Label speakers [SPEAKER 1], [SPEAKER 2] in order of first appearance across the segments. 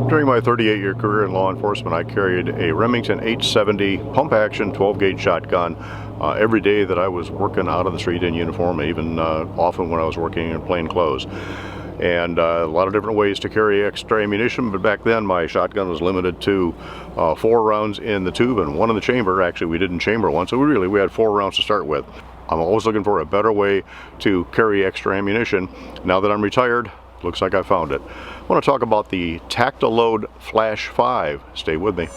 [SPEAKER 1] During my 38-year career in law enforcement, I carried a Remington 870 pump-action 12-gauge shotgun every day that I was working out on the street in uniform, even often when I was working in plain clothes. And a lot of different ways to carry extra ammunition, but back then my shotgun was limited to 4 rounds in the tube and 1 in the chamber. Actually, we didn't chamber one, so we had 4 rounds to start with. I'm always looking for a better way to carry extra ammunition. Now that I'm retired, looks like I found it. I want to talk about the TactaLoad Flash-5. Stay with me.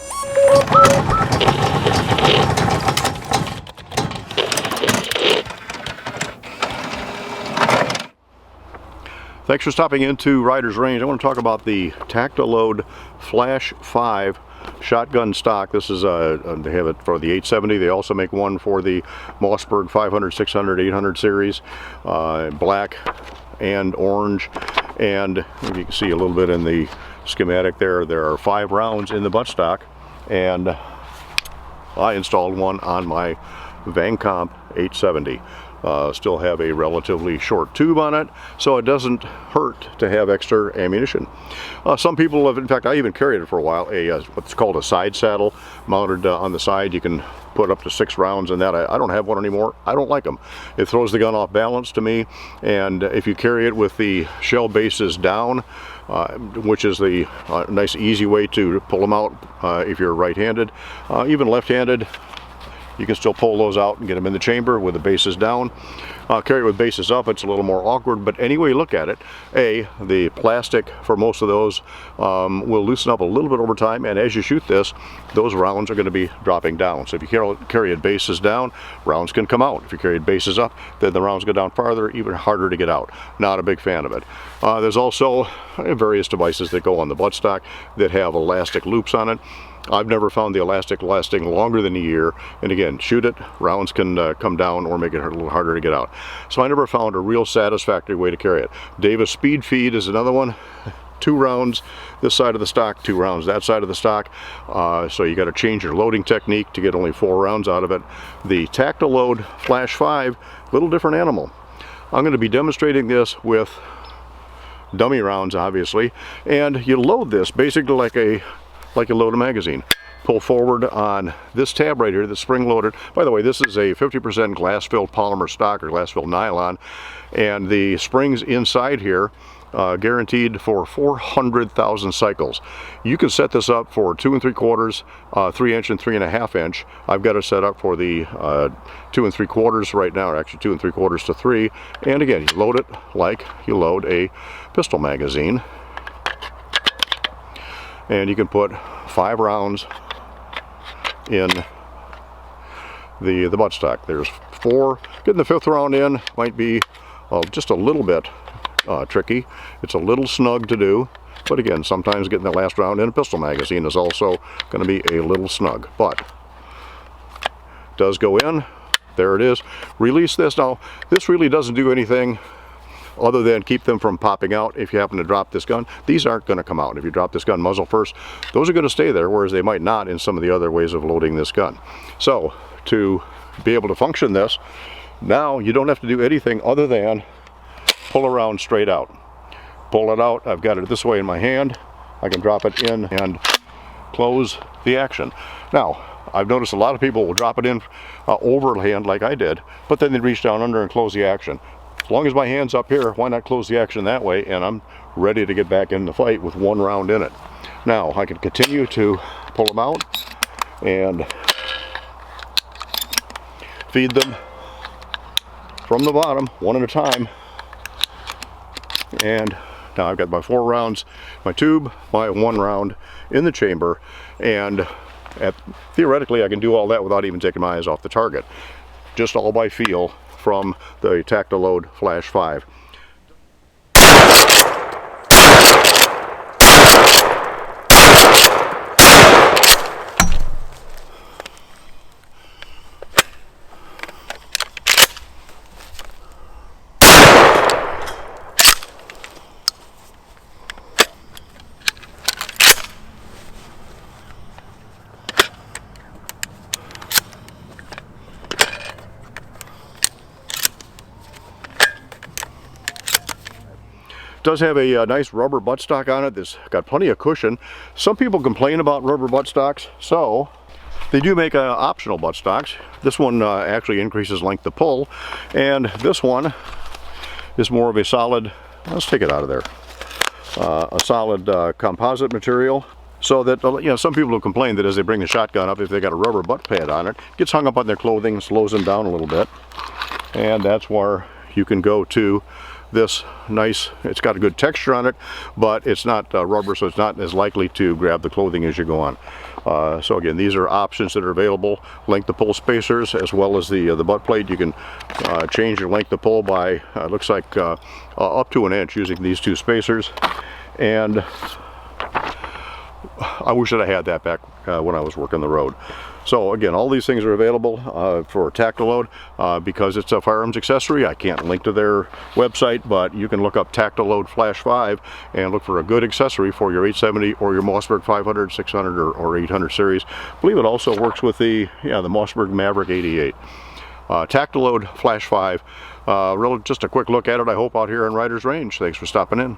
[SPEAKER 1] Thanks for stopping into Riders Range. I want to talk about the TactaLoad Flash-5 shotgun stock. This is they have it for the 870. They also make one for the Mossberg 500, 600, 800 series, black and orange. And you can see a little bit in the schematic there. There are 5 rounds in the buttstock, and I installed one on my Vancomp 870. Still have a relatively short tube on it, so it doesn't hurt to have extra ammunition. Some people have, in fact, I even carried it for a while, what's called a side saddle mounted on the side. You can put up to 6 rounds in that. I don't have one anymore. I don't like them. It throws the gun off balance to me, and if you carry it with the shell bases down, which is the nice easy way to pull them out if you're right-handed, even left-handed, you can still pull those out and get them in the chamber with the bases down. Carry it with bases up, it's a little more awkward, but any way you look at it, the plastic for most of those will loosen up a little bit over time, and as you shoot this, those rounds are going to be dropping down. So if you carry it bases down, rounds can come out. If you carry it bases up, then the rounds go down farther, even harder to get out. Not a big fan of it. There's also various devices that go on the buttstock that have elastic loops on it. I've never found the elastic lasting longer than a year, and again, shoot it, rounds can come down or make it a little harder to get out. So I never found a real satisfactory way to carry it. Davis Speed Feed is another one. 2 rounds this side of the stock, 2 rounds that side of the stock. So you got to change your loading technique to get only 4 rounds out of it. The TactaLoad Flash-5, little different animal. I'm going to be demonstrating this with dummy rounds, obviously, and you load this basically like you load a magazine. Pull forward on this tab right here, the spring loaded. By the way, this is a 50% glass-filled polymer stock or glass-filled nylon, and the springs inside here guaranteed for 400,000 cycles. You can set this up for 2 3/4, 3 inch and 3.5 inch. I've got it set up for the 2 3/4 right now, or actually 2 3/4 to 3. And again, you load it like you load a pistol magazine. And you can put 5 rounds in the buttstock. There's 4. Getting the 5th round in might be just a little bit tricky. It's a little snug to do, but again, sometimes getting the last round in a pistol magazine is also going to be a little snug. But it does go in. There it is. Release this. Now, this really doesn't do anything other than keep them from popping out if you happen to drop this gun. These aren't going to come out. If you drop this gun muzzle first, those are going to stay there, whereas they might not in some of the other ways of loading this gun. So to be able to function this, now you don't have to do anything other than pull around straight out. Pull it out. I've got it this way in my hand. I can drop it in and close the action. Now, I've noticed a lot of people will drop it in overhand like I did, but then they reach down under and close the action. As long as my hand's up here, why not close the action that way, and I'm ready to get back in the fight with 1 round in it. Now, I can continue to pull them out and feed them from the bottom, 1 at a time. And now I've got my 4 rounds, my tube, my 1 round in the chamber, and theoretically I can do all that without even taking my eyes off the target. Just all by feel from the TactaLoad Flash-5. does have a nice rubber buttstock on it. It's got plenty of cushion. Some people complain about rubber buttstocks, so they do make optional buttstocks. This one actually increases length of pull, and this one is more of a solid, let's take it out of there, a solid composite material. So that, you know, some people will complain that as they bring the shotgun up, if they got a rubber butt pad on it, it gets hung up on their clothing, slows them down a little bit. And that's where you can go to this nice, it's got a good texture on it, but it's not rubber, so it's not as likely to grab the clothing as you go on. So again, these are options that are available. Length of pull spacers, as well as the butt plate. You can change your length of pull by, looks like up to an inch using these two spacers. And I wish that I had that back when I was working the road. So again, all these things are available for TactaLoad. Because it's a firearms accessory, I can't link to their website, but you can look up TactaLoad Flash-5 and look for a good accessory for your 870 or your Mossberg 500, 600, or 800 series. I believe it also works with the Mossberg Maverick 88. TactaLoad Flash-5. Just a quick look at it, I hope, out here in Riders Range. Thanks for stopping in.